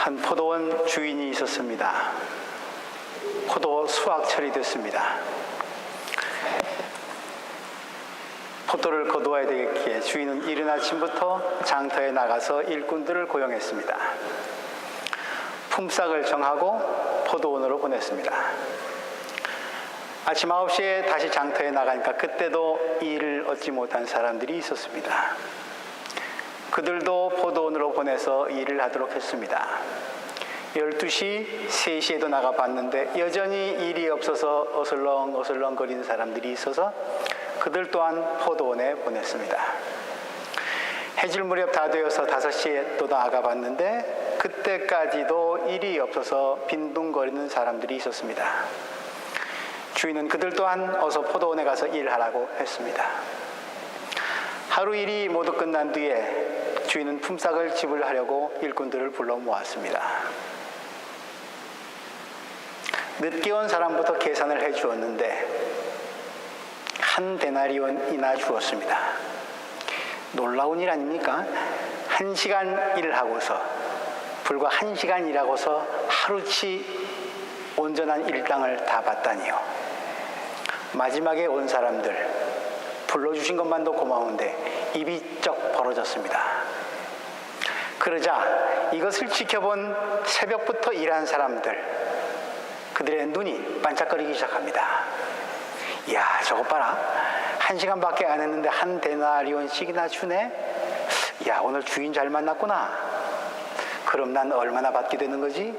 한 포도원 주인이 있었습니다. 포도 수확철이 됐습니다. 포도를 거두어야 되겠기에 주인은 이른 아침부터 장터에 나가서 일꾼들을 고용했습니다. 품삯을 정하고 포도원으로 보냈습니다. 아침 9시에 다시 장터에 나가니까 그때도 일을 얻지 못한 사람들이 있었습니다. 그들도 포도원으로 보내서 일을 하도록 했습니다. 12시, 3시에도 나가봤는데 여전히 일이 없어서 어슬렁어슬렁 거리는 사람들이 있어서 그들 또한 포도원에 보냈습니다. 해질 무렵 다 되어서 5시에 또 나가봤는데 그때까지도 일이 없어서 빈둥거리는 사람들이 있었습니다. 주인은 그들 또한 어서 포도원에 가서 일하라고 했습니다. 하루 일이 모두 끝난 뒤에 주인은 품삯을 지불하려고 일꾼들을 불러 모았습니다. 늦게 온 사람부터 계산을 해 주었는데 한 데나리온이나 주었습니다. 놀라운 일 아닙니까? 1시간 일을 하고서 불과 1시간 일하고서 하루치 온전한 일당을 다 받다니요. 마지막에 온 사람들 불러주신 것만도 고마운데 입이 쩍 벌어졌습니다. 그러자 이것을 지켜본 새벽부터 일한 사람들, 그들의 눈이 반짝거리기 시작합니다. 이야, 저것 봐라. 1시간밖에 안 했는데 한 데나리온씩이나 주네. 야, 오늘 주인 잘 만났구나. 그럼 난 얼마나 받게 되는 거지?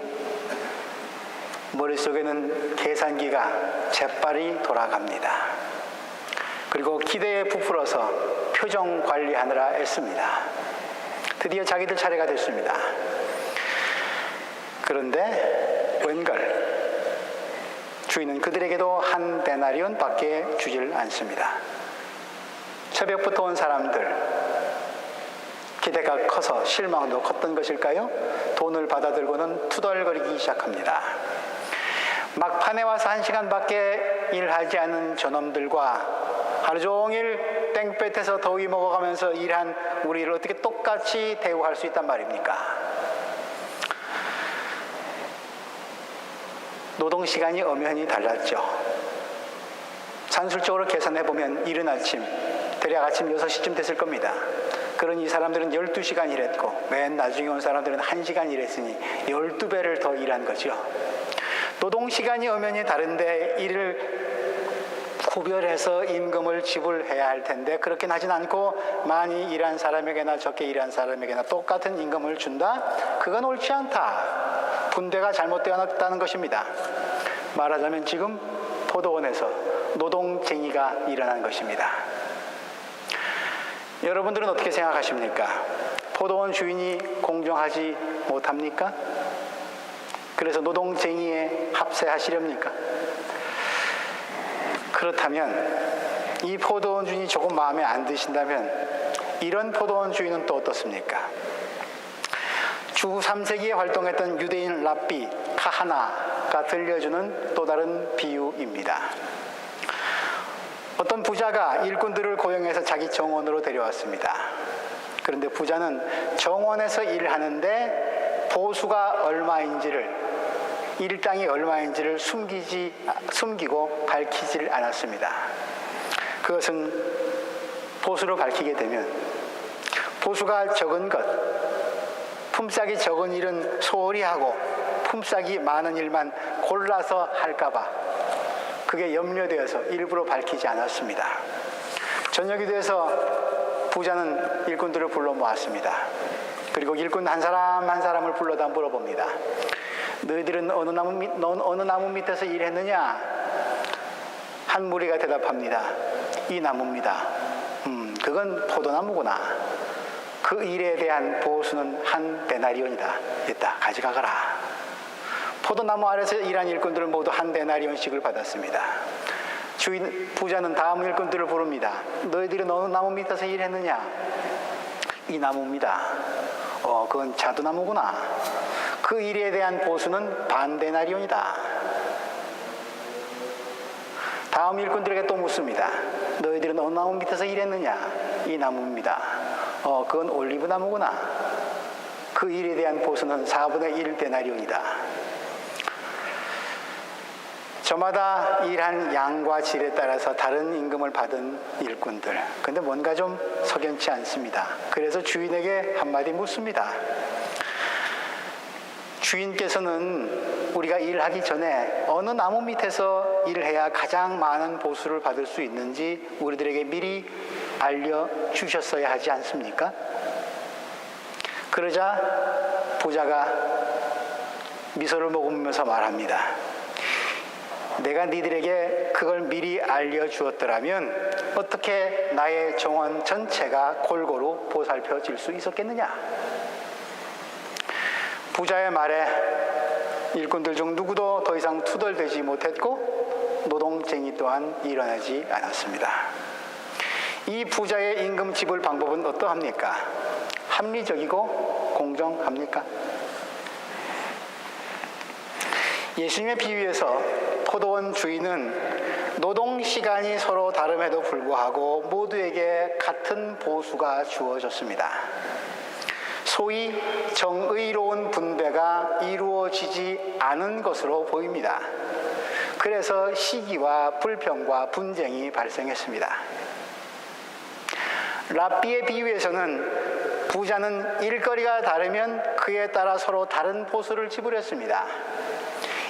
머릿속에는 계산기가 재빨리 돌아갑니다. 그리고 기대에 부풀어서 표정 관리하느라 애씁니다. 드디어 자기들 차례가 됐습니다. 그런데 웬걸 주인은 그들에게도 한 데나리온 밖에 주질 않습니다. 새벽부터 온 사람들, 기대가 커서 실망도 컸던 것일까요? 돈을 받아들고는 투덜거리기 시작합니다. 막판에 와서 1시간밖에 일하지 않은 저놈들과 하루 종일 땡볕에서 더위 먹어가면서 일한 우리를 어떻게 똑같이 대우할 수 있단 말입니까? 노동시간이 엄연히 달랐죠. 산술적으로 계산해보면 이른 아침, 대략 아침 6시쯤 됐을 겁니다. 그러니 이 사람들은 12시간 일했고 맨 나중에 온 사람들은 1시간 일했으니 12배를 더 일한 거죠. 노동시간이 엄연히 다른데 이를 구별해서 임금을 지불해야 할 텐데 그렇게 하진 않고 많이 일한 사람에게나 적게 일한 사람에게나 똑같은 임금을 준다? 그건 옳지 않다. 분배가 잘못되었다는 것입니다. 말하자면 지금 포도원에서 노동쟁의가 일어난 것입니다. 여러분들은 어떻게 생각하십니까? 포도원 주인이 공정하지 못합니까? 그래서 노동쟁의에 합세하시렵니까? 그렇다면 이 포도원 주인이 조금 마음에 안 드신다면 이런 포도원 주인은 또 어떻습니까? 주 3세기에 활동했던 유대인 랍비 카하나가 들려주는 또 다른 비유입니다. 어떤 부자가 일꾼들을 고용해서 자기 정원으로 데려왔습니다. 그런데 부자는 정원에서 일하는데 보수가 얼마인지를, 일당이 얼마인지를 숨기고 밝히질 않았습니다. 그것은 보수로 밝히게 되면 보수가 적은 것, 품삯이 적은 일은 소홀히 하고 품삯이 많은 일만 골라서 할까봐 그게 염려되어서 일부러 밝히지 않았습니다. 저녁이 돼서 부자는 일꾼들을 불러 모았습니다. 그리고 일꾼 한 사람 한 사람을 불러다 물어봅니다. 너희들은 어느 나무 밑에서 일했느냐? 한 무리가 대답합니다. 이 나무입니다. 그건 포도나무구나. 그 일에 대한 보수는 한 데나리온이다. 됐다, 가져가거라. 포도나무 아래서 일한 일꾼들은 모두 한 데나리온씩을 받았습니다. 부자는 다음 일꾼들을 부릅니다. 너희들은 어느 나무 밑에서 일했느냐? 이 나무입니다. 그건 자두나무구나. 그 일에 대한 보수는 반 데나리온이다. 다음 일꾼들에게 또 묻습니다. 너희들은 어느 나무 밑에서 일했느냐? 이 나무입니다. 그건 올리브 나무구나. 그 일에 대한 보수는 4분의 1 데나리온이다. 저마다 일한 양과 질에 따라서 다른 임금을 받은 일꾼들. 근데 뭔가 좀 석연치 않습니다. 그래서 주인에게 한마디 묻습니다. 주인께서는 우리가 일하기 전에 어느 나무 밑에서 일해야 가장 많은 보수를 받을 수 있는지 우리들에게 미리 알려주셨어야 하지 않습니까? 그러자 부자가 미소를 머금으면서 말합니다. 내가 니들에게 그걸 미리 알려주었더라면 어떻게 나의 정원 전체가 골고루 보살펴질 수 있었겠느냐? 부자의 말에 일꾼들 중 누구도 더 이상 투덜대지 못했고 노동쟁이 또한 일어나지 않았습니다. 이 부자의 임금 지불 방법은 어떠합니까? 합리적이고 공정합니까? 예수님의 비유에서 포도원 주인은 노동 시간이 서로 다름에도 불구하고 모두에게 같은 보수가 주어졌습니다. 소위 정의로운 분배가 이루어지지 않은 것으로 보입니다. 그래서 시기와 불평과 분쟁이 발생했습니다. 랍비의 비유에서는 부자는 일거리가 다르면 그에 따라 서로 다른 보수를 지불했습니다.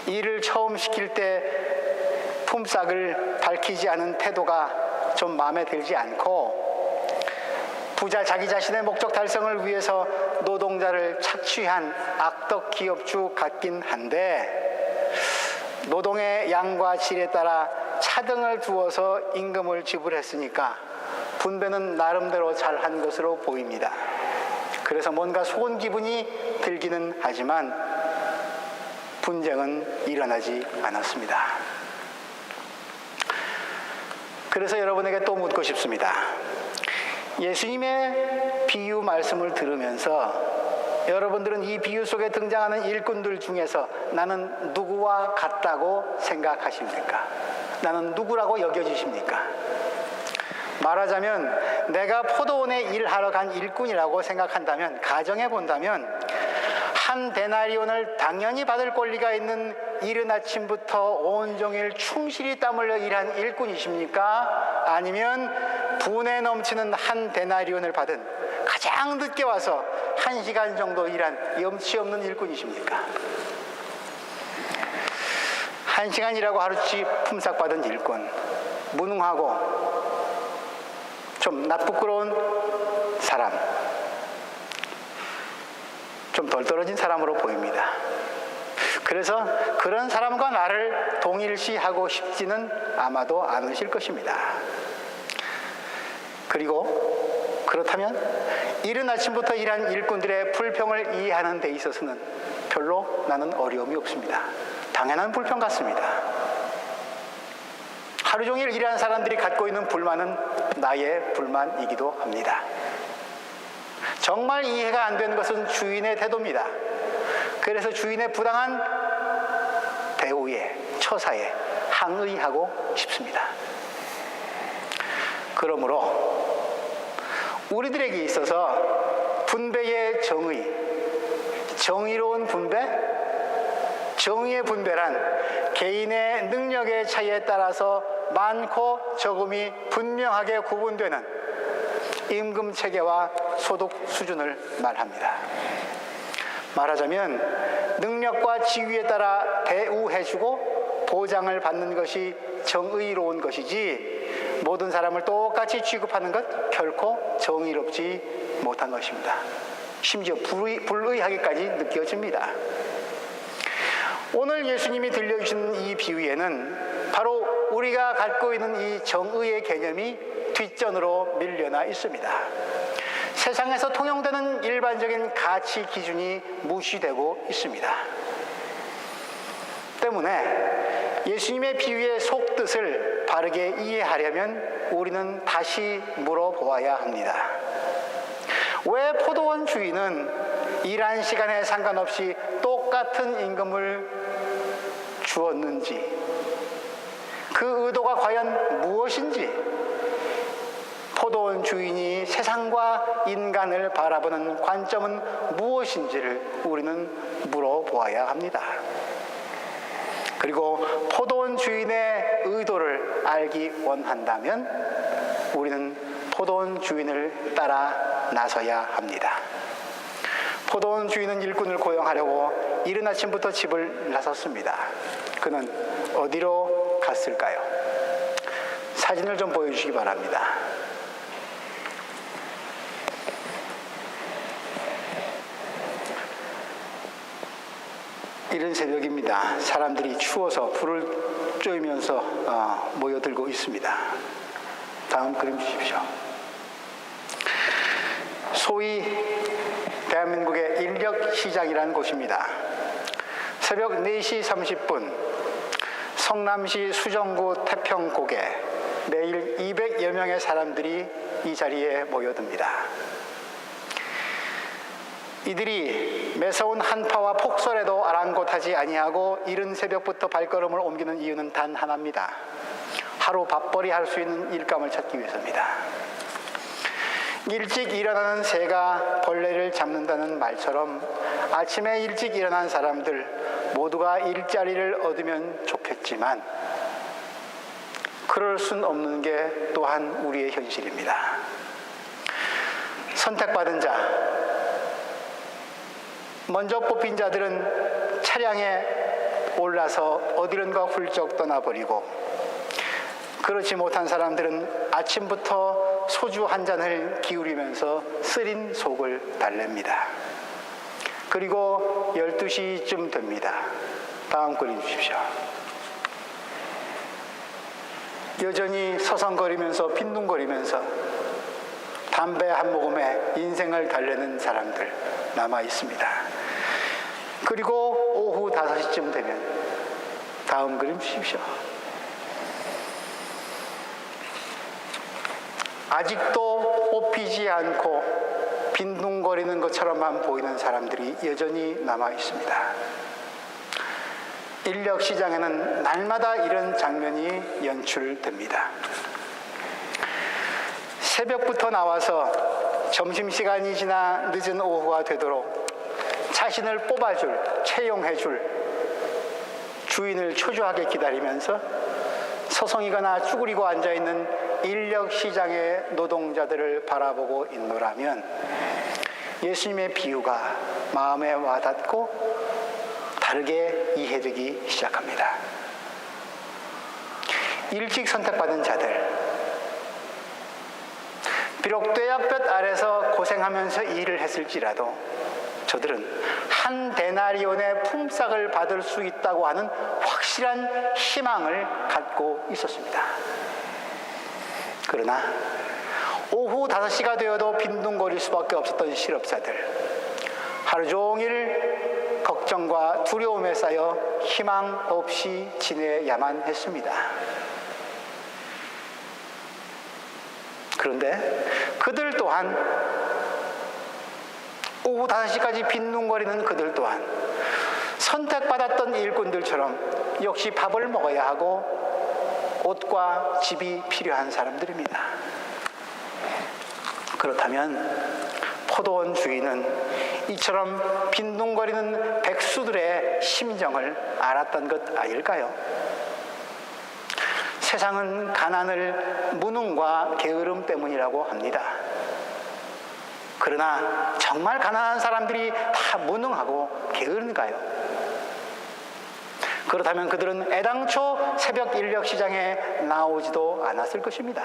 일을 처음 시킬 때 품삯을 밝히지 않은 태도가 좀 마음에 들지 않고 부자 자기 자신의 목적 달성을 위해서 노동자를 착취한 악덕 기업주 같긴 한데 노동의 양과 질에 따라 차등을 두어서 임금을 지불했으니까 분배는 나름대로 잘한 것으로 보입니다. 그래서 뭔가 속은 기분이 들기는 하지만 분쟁은 일어나지 않았습니다. 그래서 여러분에게 또 묻고 싶습니다. 예수님의 비유 말씀을 들으면서 여러분들은 이 비유 속에 등장하는 일꾼들 중에서 나는 누구와 같다고 생각하십니까? 나는 누구라고 여겨지십니까? 말하자면 내가 포도원에 일하러 간 일꾼이라고 생각한다면, 가정해 본다면 한 데나리온을 당연히 받을 권리가 있는 이른 아침부터 온종일 충실히 땀 흘려 일한 일꾼이십니까? 아니면 분에 넘치는 한 데나리온을 받은 가장 늦게 와서 1시간 정도 일한 염치 없는 일꾼이십니까? 1시간 일하고 하루치 품삯받은 일꾼, 무능하고 좀 낯부끄러운 사람, 좀 덜 떨어진 사람으로 보입니다. 그래서 그런 사람과 나를 동일시하고 싶지는 아마도 않으실 것입니다. 그리고 그렇다면 이른 아침부터 일한 일꾼들의 불평을 이해하는 데 있어서는 별로 나는 어려움이 없습니다. 당연한 불평 같습니다. 하루 종일 일하는 사람들이 갖고 있는 불만은 나의 불만이기도 합니다. 정말 이해가 안 되는 것은 주인의 태도입니다. 그래서 주인의 부당한 대우에, 처사에 항의하고 싶습니다. 그러므로 우리들에게 있어서 분배의 정의, 정의로운 분배, 정의의 분배란 개인의 능력의 차이에 따라서 많고 적음이 분명하게 구분되는 임금 체계와 소득 수준을 말합니다. 말하자면 능력과 지위에 따라 대우해주고 보장을 받는 것이 정의로운 것이지 모든 사람을 똑같이 취급하는 것 결코 정의롭지 못한 것입니다. 심지어 불의하게까지 느껴집니다. 오늘 예수님이 들려주신 이 비유에는 바로 우리가 갖고 있는 이 정의의 개념이 뒷전으로 밀려나 있습니다. 세상에서 통용되는 일반적인 가치 기준이 무시되고 있습니다. 때문에 예수님의 비유의 속뜻을 바르게 이해하려면 우리는 다시 물어보아야 합니다. 왜 포도원 주인은 일한 시간에 상관없이 똑같은 임금을 주었는지, 그 의도가 과연 무엇인지 포도원 주인이 세상과 인간을 바라보는 관점은 무엇인지를 우리는 물어보아야 합니다. 그리고 포도원 주인의 의도를 알기 원한다면 우리는 포도원 주인을 따라 나서야 합니다. 포도원 주인은 일꾼을 고용하려고 이른 아침부터 집을 나섰습니다. 그는 어디로 갔을까요? 사진을 좀 보여주시기 바랍니다. 이른 새벽입니다. 사람들이 추워서 불을 쬐면서 모여들고 있습니다. 다음 그림 주십시오. 소위 대한민국의 인력시장이라는 곳입니다. 새벽 4시 30분 성남시 수정구 태평곡에 매일 200여 명의 사람들이 이 자리에 모여듭니다. 이들이 매서운 한파와 폭설에도 아랑곳하지 아니하고 이른 새벽부터 발걸음을 옮기는 이유는 단 하나입니다. 하루 밥벌이 할 수 있는 일감을 찾기 위해서입니다. 일찍 일어나는 새가 벌레를 잡는다는 말처럼 아침에 일찍 일어난 사람들 모두가 일자리를 얻으면 좋겠지만 그럴 순 없는 게 또한 우리의 현실입니다. 선택받은 자, 먼저 뽑힌 자들은 차량에 올라서 어디론가 훌쩍 떠나버리고 그렇지 못한 사람들은 아침부터 소주 한 잔을 기울이면서 쓰린 속을 달랩니다. 그리고 12시쯤 됩니다. 다음 그림 주십시오. 여전히 서성거리면서 빈둥거리면서 담배 한 모금에 인생을 달래는 사람들 남아 있습니다. 그리고 오후 5시쯤 되면 다음 그림 주십시오. 아직도 뽑히지 않고 빈둥거리는 것처럼만 보이는 사람들이 여전히 남아 있습니다. 인력 시장에는 날마다 이런 장면이 연출됩니다. 새벽부터 나와서 점심시간이 지나 늦은 오후가 되도록 자신을 뽑아줄, 채용해줄 주인을 초조하게 기다리면서 서성이거나 쭈그리고 앉아있는 인력시장의 노동자들을 바라보고 있노라면 예수님의 비유가 마음에 와닿고 다르게 이해되기 시작합니다. 일찍 선택받은 자들, 비록 뙤약볕 아래서 고생하면서 일을 했을지라도 저들은 한 데나리온의 품삯을 받을 수 있다고 하는 확실한 희망을 갖고 있었습니다. 그러나 오후 5시가 되어도 빈둥거릴 수밖에 없었던 실업자들, 하루 종일 걱정과 두려움에 쌓여 희망 없이 지내야만 했습니다. 그런데 그들 또한 오후 5시까지 빈둥거리는 그들 또한 선택받았던 일꾼들처럼 역시 밥을 먹어야 하고 옷과 집이 필요한 사람들입니다. 그렇다면 포도원 주인은 이처럼 빈둥거리는 백수들의 심정을 알았던 것 아닐까요? 세상은 가난을 무능과 게으름 때문이라고 합니다. 그러나 정말 가난한 사람들이 다 무능하고 게으른가요? 그렇다면 그들은 애당초 새벽 인력 시장에 나오지도 않았을 것입니다.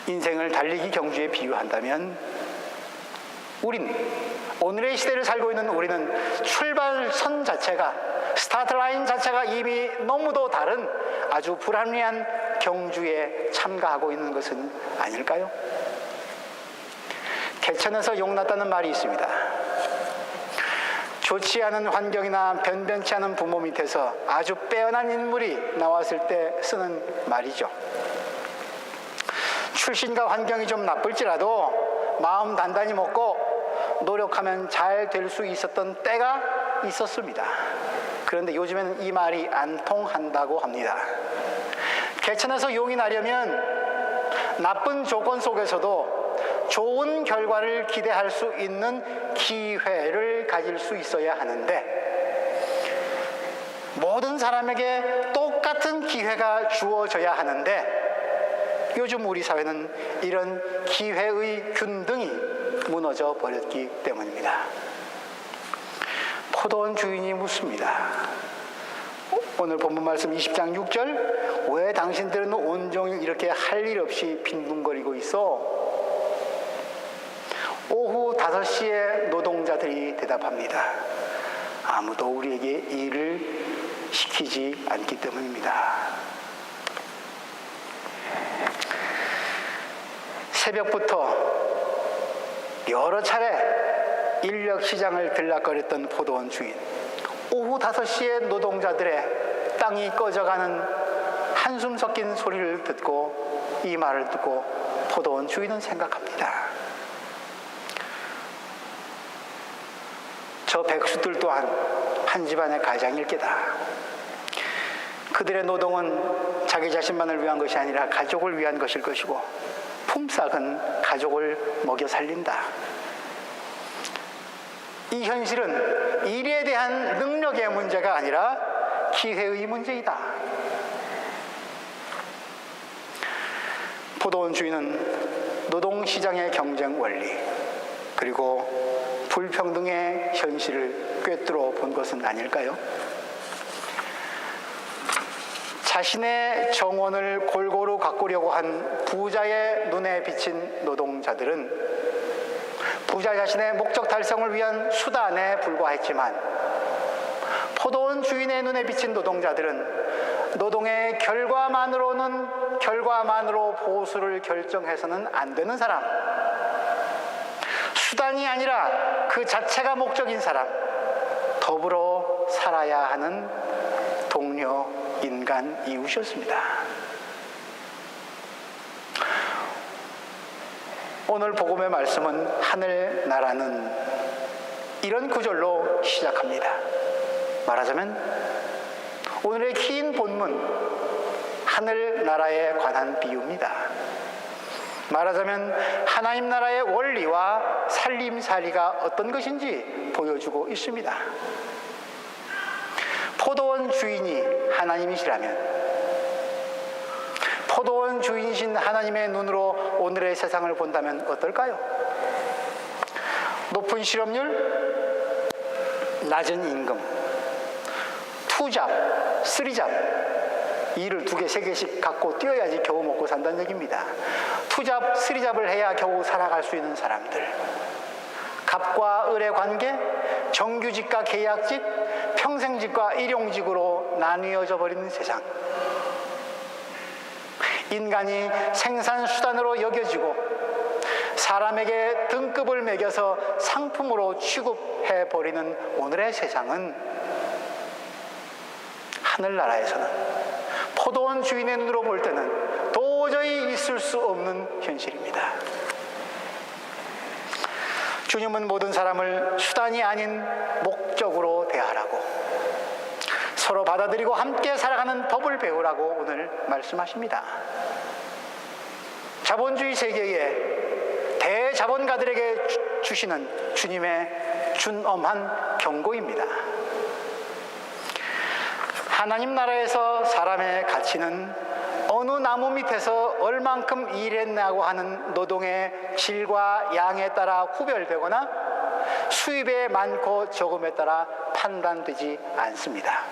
인생을 달리기 경주에 비유한다면 오늘의 시대를 살고 있는 우리는 출발선 자체가, 스타트라인 자체가 이미 너무도 다른 아주 불합리한 경주에 참가하고 있는 것은 아닐까요? 개천에서 용났다는 말이 있습니다. 좋지 않은 환경이나 변변치 않은 부모 밑에서 아주 빼어난 인물이 나왔을 때 쓰는 말이죠. 출신과 환경이 좀 나쁠지라도 마음 단단히 먹고 노력하면 잘 될 수 있었던 때가 있었습니다. 그런데 요즘에는 이 말이 안 통한다고 합니다. 개천에서 용이 나려면 나쁜 조건 속에서도 좋은 결과를 기대할 수 있는 기회를 가질 수 있어야 하는데, 모든 사람에게 똑같은 기회가 주어져야 하는데, 요즘 우리 사회는 이런 기회의 균등이 무너져 버렸기 때문입니다. 포도원 주인이 묻습니다. 오늘 본문 말씀 20장 6절, 왜 당신들은 온종일 이렇게 할 일 없이 빈둥거리고 있어? 오후 5시에 노동자들이 대답합니다. 아무도 우리에게 일을 시키지 않기 때문입니다. 새벽부터 여러 차례 인력 시장을 들락거렸던 포도원 주인, 오후 5시에 노동자들의 땅이 꺼져가는 한숨 섞인 소리를 듣고, 이 말을 듣고 포도원 주인은 생각합니다. 저 백수들 또한 한 집안의 가장일 게다. 그들의 노동은 자기 자신만을 위한 것이 아니라 가족을 위한 것일 것이고, 품삯은 가족을 먹여 살린다. 이 현실은 일에 대한 능력의 문제가 아니라 기회의 문제이다. 포도원 주인은 노동시장의 경쟁 원리, 그리고 불평등의 현실을 꿰뚫어 본 것은 아닐까요? 자신의 정원을 골고루 가꾸려고 한 부자의 눈에 비친 노동자들은 부자 자신의 목적 달성을 위한 수단에 불과했지만, 포도원 주인의 눈에 비친 노동자들은 노동의 결과만으로 보수를 결정해서는 안 되는 사람, 수단이 아니라 그 자체가 목적인 사람, 더불어 살아야 하는 동료, 인간, 이웃이었습니다. 오늘 복음의 말씀은 하늘나라는 이런 구절로 시작합니다. 말하자면 오늘의 긴 본문, 하늘나라에 관한 비유입니다. 말하자면 하나님 나라의 원리와 살림살이가 어떤 것인지 보여주고 있습니다. 포도원 주인이 하나님이시라면, 포도원 주인이신 하나님의 눈으로 오늘의 세상을 본다면 어떨까요? 높은 실업률, 낮은 임금, 투잡, 쓰리잡, 일을 2개, 3개씩 갖고 뛰어야지 겨우 먹고 산다는 얘기입니다. 투잡, 쓰리잡을 해야 겨우 살아갈 수 있는 사람들, 갑과 을의 관계, 정규직과 계약직, 평생직과 일용직으로 나뉘어져 버리는 세상, 인간이 생산수단으로 여겨지고 사람에게 등급을 매겨서 상품으로 취급해버리는 오늘의 세상은 하늘나라에서는, 포도원 주인의 눈으로 볼 때는 도저히 있을 수 없는 현실입니다. 주님은 모든 사람을 수단이 아닌 목적으로 대하라고, 서로 받아들이고 함께 살아가는 법을 배우라고 오늘 말씀하십니다. 자본주의 세계의 대자본가들에게 주시는 주님의 준엄한 경고입니다. 하나님 나라에서 사람의 가치는 어느 나무 밑에서 얼만큼 일했냐고 하는 노동의 질과 양에 따라 구별되거나 수입의 많고 적음에 따라 판단되지 않습니다.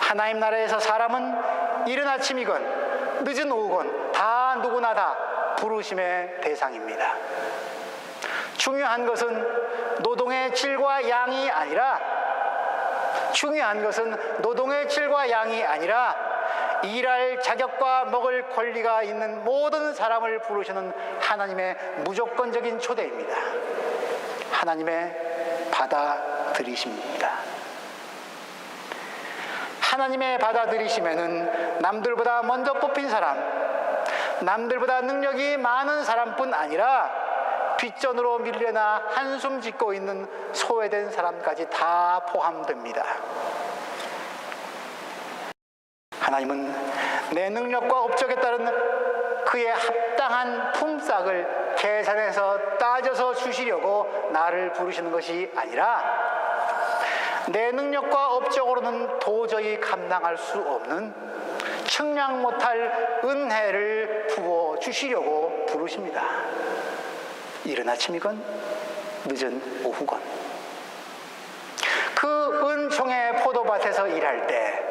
하나님 나라에서 사람은 이른 아침이건 늦은 오후건 다 누구나 다 부르심의 대상입니다. 중요한 것은 노동의 질과 양이 아니라 일할 자격과 먹을 권리가 있는 모든 사람을 부르시는 하나님의 무조건적인 초대입니다. 하나님의 받아들이심입니다. 하나님의 받아들이심에는 남들보다 먼저 뽑힌 사람, 남들보다 능력이 많은 사람뿐 아니라 뒷전으로 밀려나 한숨 짓고 있는 소외된 사람까지 다 포함됩니다. 하나님은 내 능력과 업적에 따른 그의 합당한 품삯을 계산해서 따져서 주시려고 나를 부르시는 것이 아니라 내 능력과 업적으로는 도저히 감당할 수 없는 측량 못할 은혜를 부어주시려고 부르십니다. 이른 아침이건 늦은 오후건 그 은총의 포도밭에서 일할 때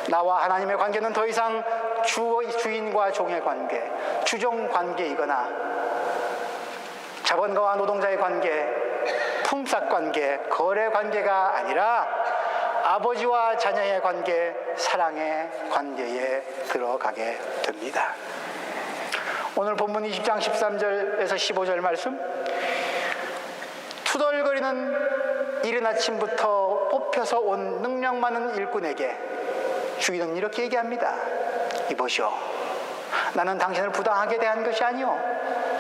나와 하나님의 관계는 더 이상 주인과 종의 관계, 주종 관계이거나 자본가와 노동자의 관계, 품삯 관계, 거래 관계가 아니라 아버지와 자녀의 관계, 사랑의 관계에 들어가게 됩니다. 오늘 본문 20장 13절에서 15절 말씀, 투덜거리는 이른 아침부터 뽑혀서 온 능력 많은 일꾼에게 주인은 이렇게 얘기합니다. 이보시오, 나는 당신을 부당하게 대한 것이 아니오.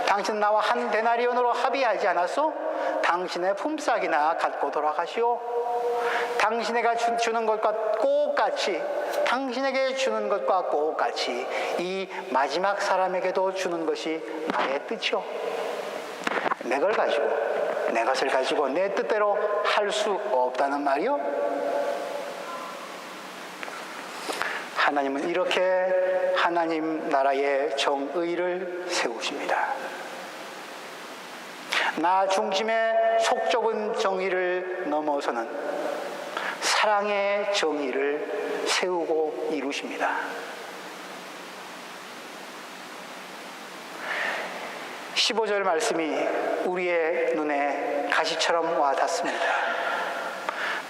당신 나와 한 데나리온으로 합의하지 않았소? 당신의 품삯이나 갖고 돌아가시오. 당신에게 주는 것과 똑같이, 당신에게 주는 것과 똑같이 이 마지막 사람에게도 주는 것이 나의 뜻이오. 내 것을 가지고 내 뜻대로 할 수 없다는 말이오. 하나님은 이렇게 하나님 나라의 정의를 세우십니다. 나 중심의 속좁은 정의를 넘어서는 사랑의 정의를 세우고 이루십니다. 15절 말씀이 우리의 눈에 가시처럼 와 닿습니다.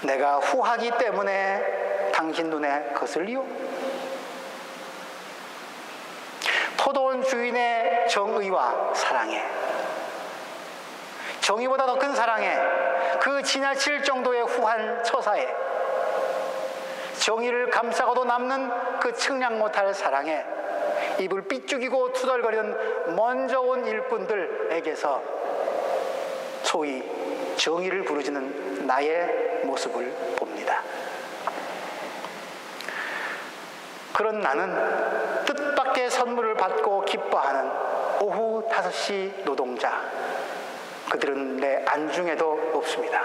내가 후하기 때문에 당신 눈에 거슬리오? 포도원 주인의 정의와 사랑에, 정의보다 더 큰 사랑에, 그 지나칠 정도의 후한 처사에, 정의를 감싸고도 남는 그 측량 못할 사랑에 입을 삐죽이고 투덜거리는 먼저 온 일꾼들에게서 소위 정의를 부르짖는 나의 모습을 봅니다. 그런 나는 뜻밖의 선물을 받고 기뻐하는 오후 5시 노동자, 그들은 내 안중에도 없습니다.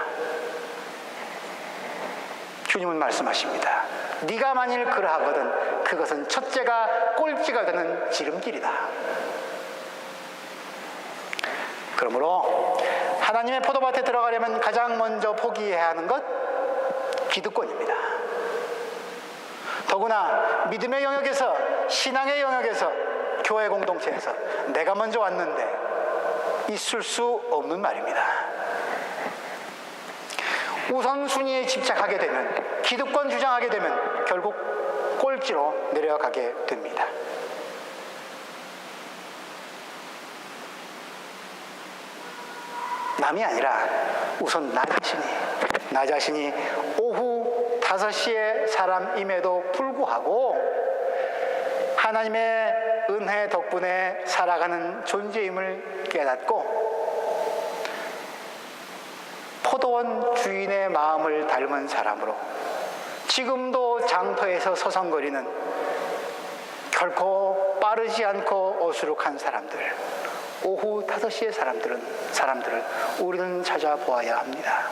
주님은 말씀하십니다. 네가 만일 그러하거든 그것은 첫째가 꼴찌가 되는 지름길이다. 그러므로 하나님의 포도밭에 들어가려면 가장 먼저 포기해야 하는 것, 기득권입니다. 더구나 믿음의 영역에서, 신앙의 영역에서, 교회 공동체에서 내가 먼저 왔는데 있을 수 없는 말입니다. 우선순위에 집착하게 되면, 기득권 주장하게 되면 결국 꼴찌로 내려가게 됩니다. 남이 아니라 우선 나 자신이 오후 5시에 사람임에도 불구하고 하나님의 은혜 덕분에 살아가는 존재임을 깨닫고 포도원 주인의 마음을 닮은 사람으로 지금도 장터에서 서성거리는 결코 빠르지 않고 어수룩한 사람들, 오후 5시의 사람들을 우리는 찾아보아야 합니다.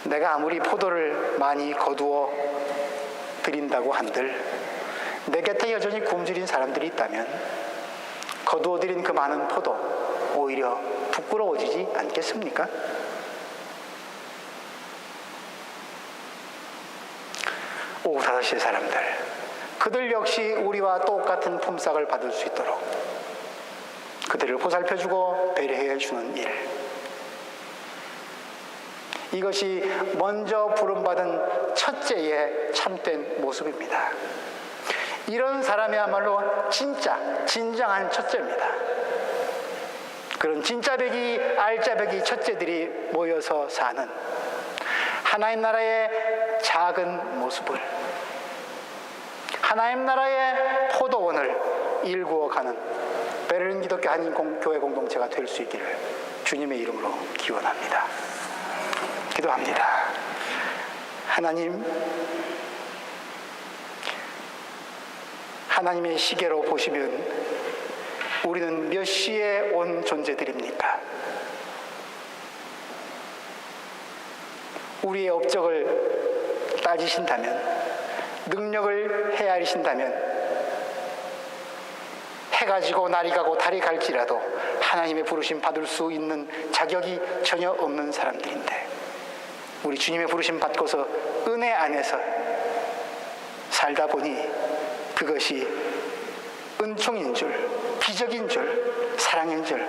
내가 아무리 포도를 많이 거두어 드린다고 한들 내 곁에 여전히 굶주린 사람들이 있다면 거두어 드린 그 많은 포도 오히려 부끄러워지지 않겠습니까? 오후 5시의 사람들, 그들 역시 우리와 똑같은 품삯을 받을 수 있도록 그들을 보살펴주고 배려해주는 일, 이것이 먼저 부름받은 첫째의 참된 모습입니다. 이런 사람이야말로 진정한 첫째입니다. 그런 진짜배기, 알짜배기 첫째들이 모여서 사는 하나님 나라의 작은 모습을, 하나님 나라의 포도원을 일구어가는 베를린 기독교 한인교회 공동체가 될 수 있기를 주님의 이름으로 기원합니다. 기도합니다. 하나님, 하나님의 시계로 보시면 우리는 몇 시에 온 존재들입니까? 우리의 업적을 따지신다면, 능력을 헤아리신다면, 해가 지고 날이 가고 달이 갈지라도 하나님의 부르심 받을 수 있는 자격이 전혀 없는 사람들인데, 우리 주님의 부르심 받고서 은혜 안에서 살다 보니 그것이 은총인 줄, 기적인 줄, 사랑인 줄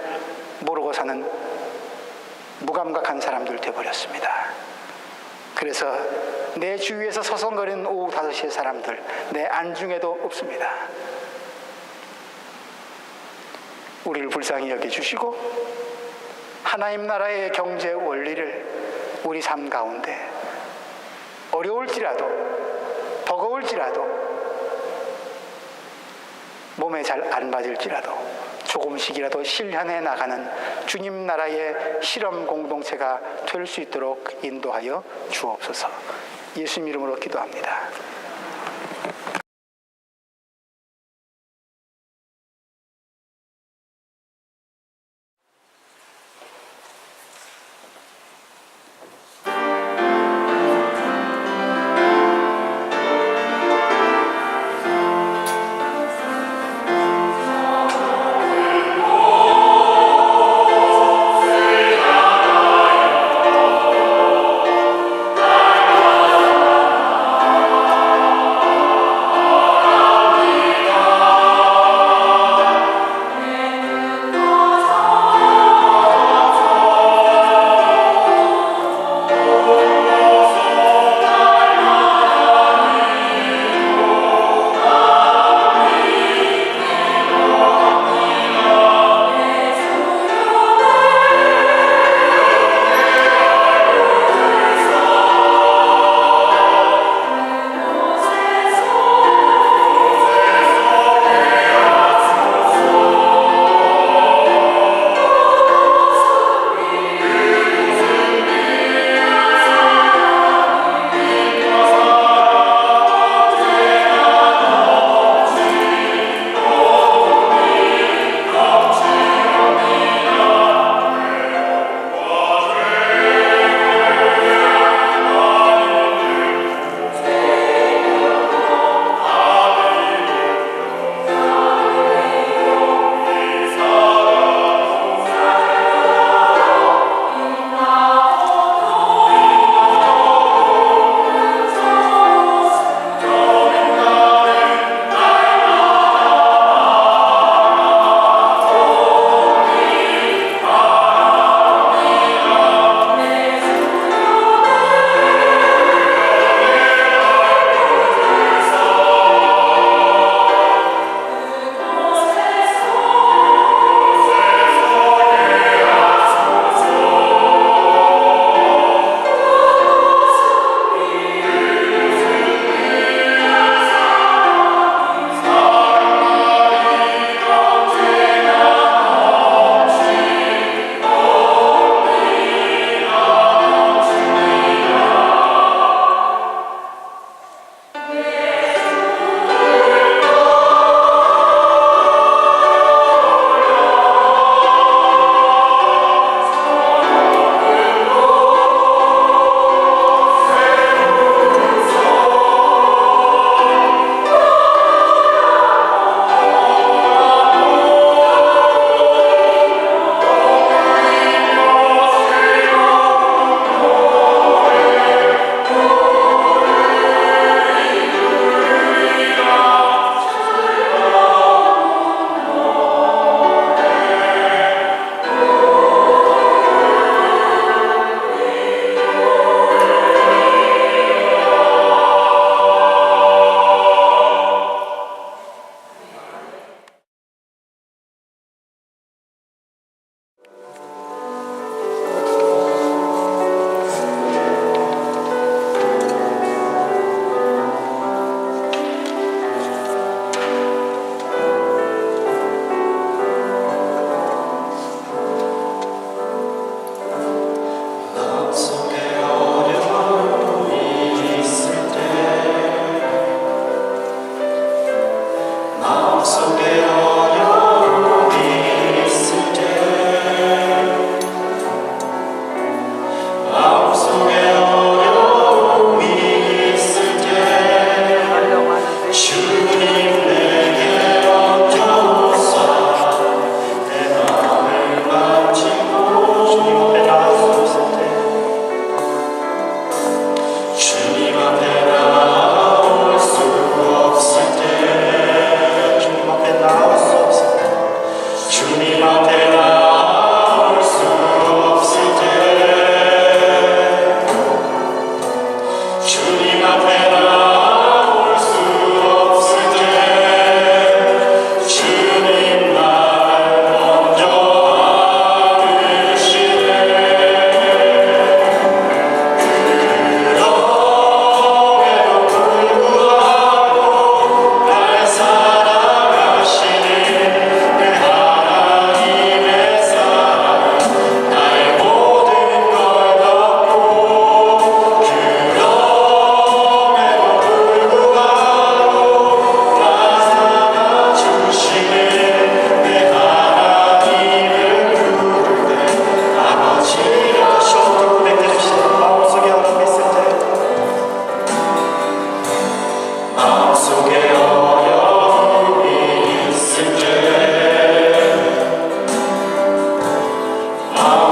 모르고 사는 무감각한 사람들 되어버렸습니다. 그래서 내 주위에서 서성거리는 오후 5시의 사람들 내 안중에도 없습니다. 우리를 불쌍히 여겨주시고 하나님 나라의 경제 원리를 우리 삶 가운데 어려울지라도 버거울지라도 몸에 잘 안 맞을지라도 조금씩이라도 실현해 나가는 주님 나라의 실험 공동체가 될 수 있도록 인도하여 주옵소서. 예수 이름으로 기도합니다.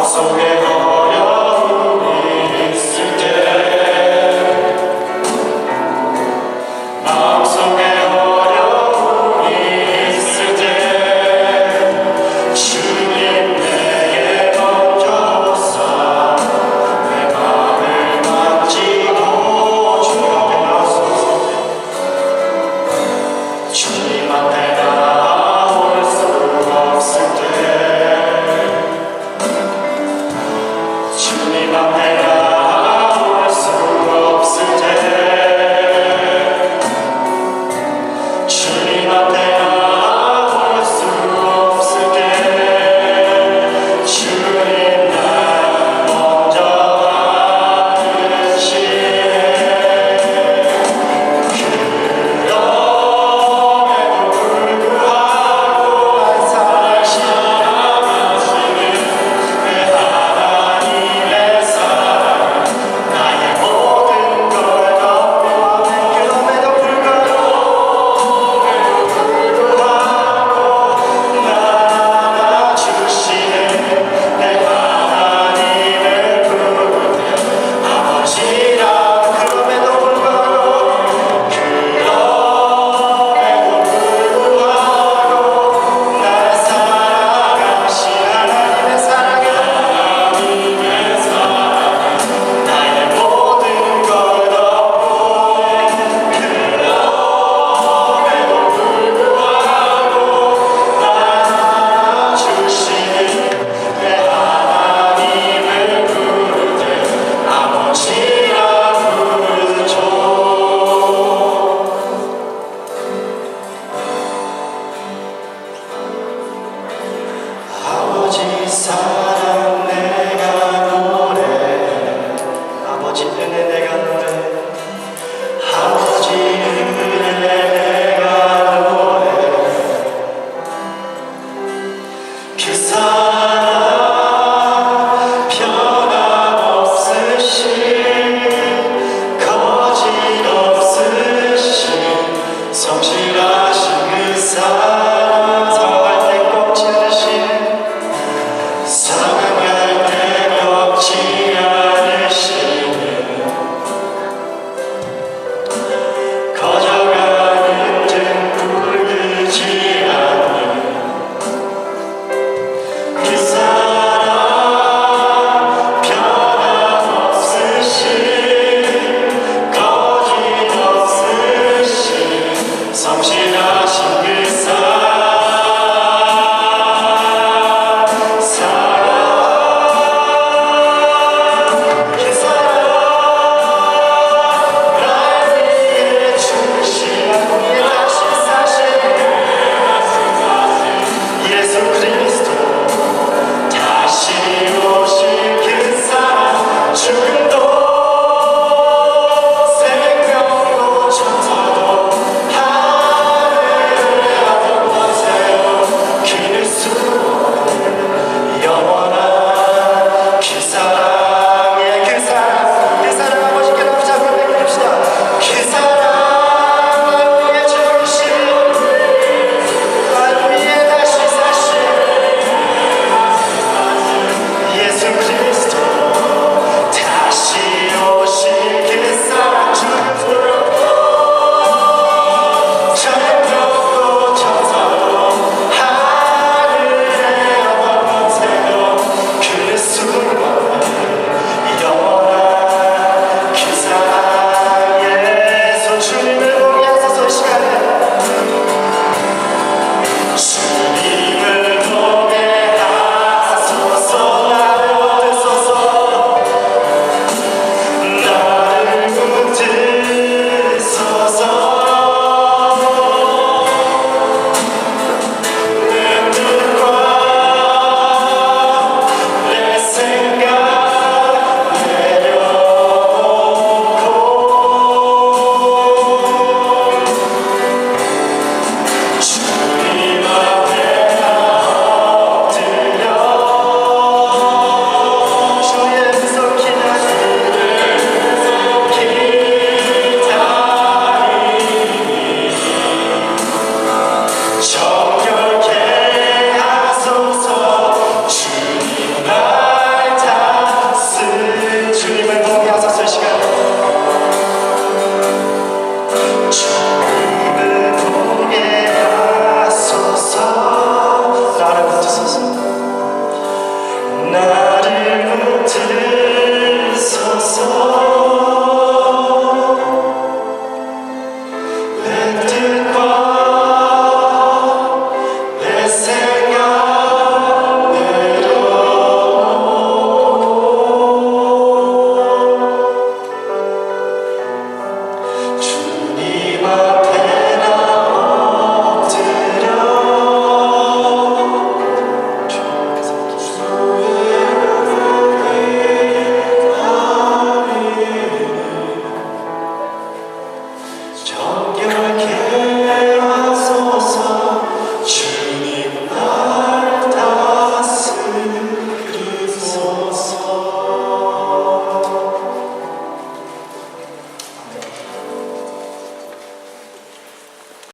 속에